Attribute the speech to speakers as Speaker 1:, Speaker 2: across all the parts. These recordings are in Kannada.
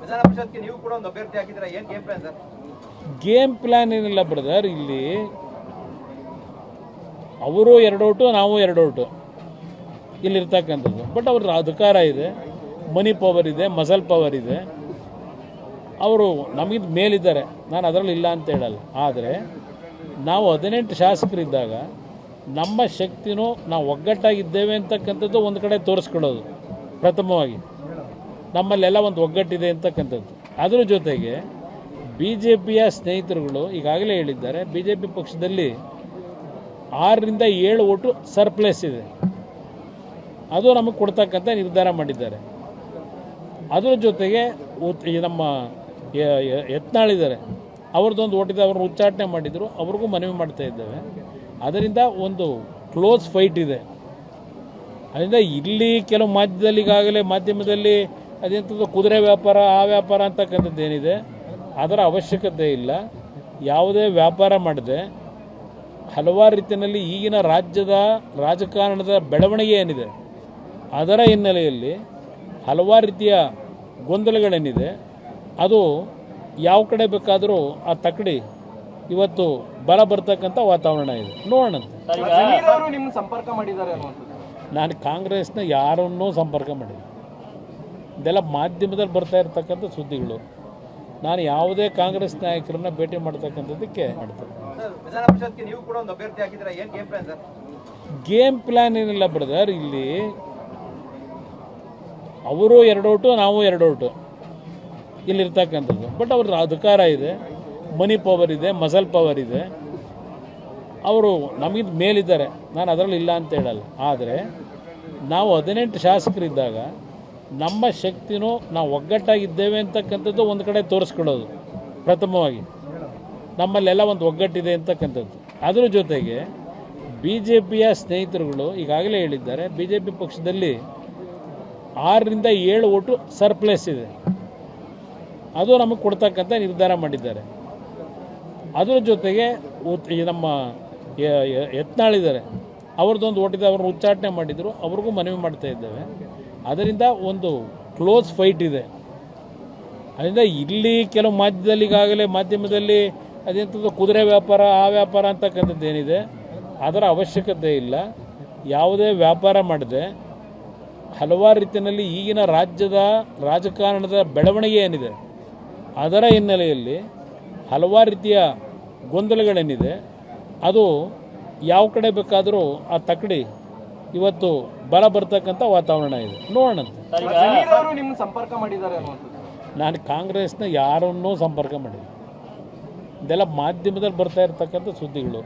Speaker 1: ವಿಧಾನ ಪರಿಷತ್ಗೆ ನೀವು ಕೂಡ ಒಂದು ಅಭ್ಯರ್ಥಿ ಹಾಕಿದ್ರೆ ಏನು game plan sir?
Speaker 2: Game plan ಏನಿಲ್ಲ ಬ್ರದರ್. ಇಲ್ಲಿ ಅವರು 2 ಓಟು, ನಾವು 2 ಓಟು ಇಲ್ಲಿರ್ತಕ್ಕಂಥದ್ದು. ಬಟ್ ಅವ್ರ ಅಧಿಕಾರ ಇದೆ, ಮನಿ ಪವರ್ ಇದೆ, ಮಸಲ್ ಪವರ್ ಇದೆ. ಅವರು ನಮಗಿಂತ ಮೇಲಿದ್ದಾರೆ, ನಾನು ಅದರಲ್ಲಿ ಇಲ್ಲ ಅಂತ ಹೇಳಲ್ಲ. ಆದರೆ ನಾವು 18 ಶಾಸಕರಿದ್ದಾಗ ನಮ್ಮ ಶಕ್ತಿನೂ ನಾವು ಒಗ್ಗಟ್ಟಾಗಿದ್ದೇವೆ ಅಂತಕ್ಕಂಥದ್ದು ಒಂದು ಕಡೆ ತೋರಿಸ್ಕೊಳ್ಳೋದು ಪ್ರಥಮವಾಗಿ. ನಮ್ಮಲ್ಲೆಲ್ಲ ಒಂದು ಒಗ್ಗಟ್ಟಿದೆ ಅಂತಕ್ಕಂಥದ್ದು. ಅದರ ಜೊತೆಗೆ ಬಿ ಜೆ ಪಿಯ ಸ್ನೇಹಿತರುಗಳು ಈಗಾಗಲೇ ಹೇಳಿದ್ದಾರೆ, ಬಿ ಜೆ ಪಿ ಪಕ್ಷದಲ್ಲಿ 6ರಿಂದ 7 ಓಟು ಸರ್ಪ್ಲೇಸ್ ಇದೆ, ಅದು ನಮಗೆ ಕೊಡ್ತಕ್ಕಂಥ ನಿರ್ಧಾರ ಮಾಡಿದ್ದಾರೆ. ಅದರ ಜೊತೆಗೆ ನಮ್ಮ ಯತ್ನಾಳಿದ್ದಾರೆ, ಅವ್ರದ್ದೊಂದು ಓಟಿದೆ, ಅವ್ರನ್ನ ಉಚ್ಚಾಟನೆ ಮಾಡಿದರು, ಅವ್ರಿಗೂ ಮನವಿ ಮಾಡ್ತಾ ಇದ್ದೇವೆ. ಅದರಿಂದ ಒಂದು ಕ್ಲೋಸ್ ಫೈಟ್ ಇದೆ. ಅದರಿಂದ ಇಲ್ಲಿ ಕೆಲವು ಮಾಧ್ಯಮದಲ್ಲಿ ಅದೆಂಥದ್ದು ಕುದುರೆ ವ್ಯಾಪಾರ, ಆ ವ್ಯಾಪಾರ ಅಂತಕ್ಕಂಥದ್ದು ಏನಿದೆ ಅದರ ಅವಶ್ಯಕತೆ ಇಲ್ಲ. ಯಾವುದೇ ವ್ಯಾಪಾರ ಮಾಡದೆ ಹಲವಾರು ರೀತಿಯಲ್ಲಿ ಈಗಿನ ರಾಜ್ಯದ ರಾಜಕಾರಣದ ಬೆಳವಣಿಗೆ ಏನಿದೆ ಅದರ ಹಿನ್ನೆಲೆಯಲ್ಲಿ ಹಲವಾರು ರೀತಿಯ ಗೊಂದಲಗಳೇನಿದೆ ಅದು ಯಾವ ಕಡೆ ಬೇಕಾದರೂ ಆ ತಕ್ಕಡಿ ಇವತ್ತು ಬಲ ಬರ್ತಕ್ಕಂಥ ವಾತಾವರಣ ಇದೆ. ನೋಡೋಣ.
Speaker 1: ನಿಮ್ಮ ಸಂಪರ್ಕ ಮಾಡಿದ್ದಾರೆ ಅನ್ನುವಂಥದ್ದು.
Speaker 2: ನಾನು ಕಾಂಗ್ರೆಸ್ನ ಯಾರನ್ನೂ ಸಂಪರ್ಕ ಮಾಡಿಲ್ಲ. ಇದೆಲ್ಲ ಮಾಧ್ಯಮದಲ್ಲಿ ಬರ್ತಾ ಇರ್ತಕ್ಕಂಥ ಸುದ್ದಿಗಳು. ನಾನು ಯಾವುದೇ ಕಾಂಗ್ರೆಸ್ ನಾಯಕರನ್ನ ಭೇಟಿ ಮಾಡ್ತಕ್ಕಂಥದ್ದಕ್ಕೆ ಮಾಡ್ತೇನೆ.
Speaker 1: ವಿಧಾನ ಪರಿಷತ್ಗೆ ನೀವು ಕೂಡ ಒಂದು ಅಭ್ಯರ್ಥಿ ಹಾಕಿದ್ರೆ ಏನು game plan sir?
Speaker 2: Game plan ಏನಿಲ್ಲ ಬ್ರದರ್. ಇಲ್ಲಿ ಅವರು 2 ಓಟು, ನಾವು 2 ಓಟು ಇಲ್ಲಿರ್ತಕ್ಕಂಥದ್ದು. ಬಟ್ ಅವ್ರ ಅಧಿಕಾರ ಇದೆ, ಮನಿ ಪವರ್ ಇದೆ, ಮಸಲ್ ಪವರ್ ಇದೆ. ಅವರು ನಮಗಿಂತ ಮೇಲಿದ್ದಾರೆ, ನಾನು ಅದರಲ್ಲಿ ಇಲ್ಲ ಅಂತ ಹೇಳಲ್ಲ. ಆದರೆ ನಾವು 18 ಶಾಸಕರಿದ್ದಾಗ ನಮ್ಮ ಶಕ್ತಿನೂ ನಾವು ಒಗ್ಗಟ್ಟಾಗಿದ್ದೇವೆ ಅಂತಕ್ಕಂಥದ್ದು ಒಂದು ಕಡೆ ತೋರಿಸ್ಕೊಳ್ಳೋದು ಪ್ರಥಮವಾಗಿ. ನಮ್ಮಲ್ಲೆಲ್ಲ ಒಂದು ಒಗ್ಗಟ್ಟಿದೆ ಅಂತಕ್ಕಂಥದ್ದು. ಅದರ ಜೊತೆಗೆ ಬಿ ಜೆ ಪಿಯ ಸ್ನೇಹಿತರುಗಳು ಈಗಾಗಲೇ ಹೇಳಿದ್ದಾರೆ, ಬಿ ಜೆ ಪಿ ಪಕ್ಷದಲ್ಲಿ 6ರಿಂದ 7 ಓಟು ಸರ್ಪ್ಲೇಸ್ ಇದೆ, ಅದು ನಮಗೆ ಕೊಡ್ತಕ್ಕಂಥ ನಿರ್ಧಾರ ಮಾಡಿದ್ದಾರೆ. ಅದರ ಜೊತೆಗೆ ನಮ್ಮ ಯತ್ನಾಳಿದ್ದಾರೆ, ಅವ್ರದ್ದೊಂದು ಓಟಿದೆ, ಅವ್ರನ್ನ ಉಚ್ಚಾಟನೆ ಮಾಡಿದರು, ಅವ್ರಿಗೂ ಮನವಿ ಮಾಡ್ತಾ ಇದ್ದೇವೆ. ಅದರಿಂದ ಒಂದು ಕ್ಲೋಸ್ ಫೈಟ್ ಇದೆ. ಅದರಿಂದ ಇಲ್ಲಿ ಕೆಲವು ಮಾಧ್ಯಮದಲ್ಲಿ ಅದೆಂಥದ್ದು ಕುದುರೆ ವ್ಯಾಪಾರ, ಆ ವ್ಯಾಪಾರ ಅಂತಕ್ಕಂಥದ್ದು ಏನಿದೆ ಅದರ ಅವಶ್ಯಕತೆ ಇಲ್ಲ. ಯಾವುದೇ ವ್ಯಾಪಾರ ಮಾಡದೆ ಹಲವಾರು ರೀತಿಯಲ್ಲಿ ಈಗಿನ ರಾಜ್ಯದ ರಾಜಕಾರಣದ ಬೆಳವಣಿಗೆ ಏನಿದೆ ಅದರ ಹಿನ್ನೆಲೆಯಲ್ಲಿ ಹಲವಾರು ರೀತಿಯ ಗೊಂದಲಗಳೇನಿದೆ ಅದು ಯಾವ ಕಡೆ ಬೇಕಾದರೂ ಆ ತಕ್ಕಡಿ ಇವತ್ತು ಬಲ ಬರ್ತಕ್ಕಂಥ ವಾತಾವರಣ ಇದೆ. ನೋಡೋಣ.
Speaker 1: ನಿಮ್ಮ ಸಂಪರ್ಕ ಮಾಡಿದ್ದಾರೆ ಅನ್ನುವಂಥದ್ದು.
Speaker 2: ನಾನು ಕಾಂಗ್ರೆಸ್ನ ಯಾರನ್ನೂ ಸಂಪರ್ಕ ಮಾಡಿಲ್ಲ. ಇದೆಲ್ಲ ಮಾಧ್ಯಮದಲ್ಲಿ ಬರ್ತಾ ಇರ್ತಕ್ಕಂಥ ಸುದ್ದಿಗಳು.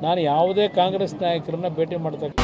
Speaker 2: ನಾನು ಯಾವುದೇ ಕಾಂಗ್ರೆಸ್ ನಾಯಕರನ್ನ ಭೇಟಿ ಮಾಡ್ತಕ್ಕಂಥ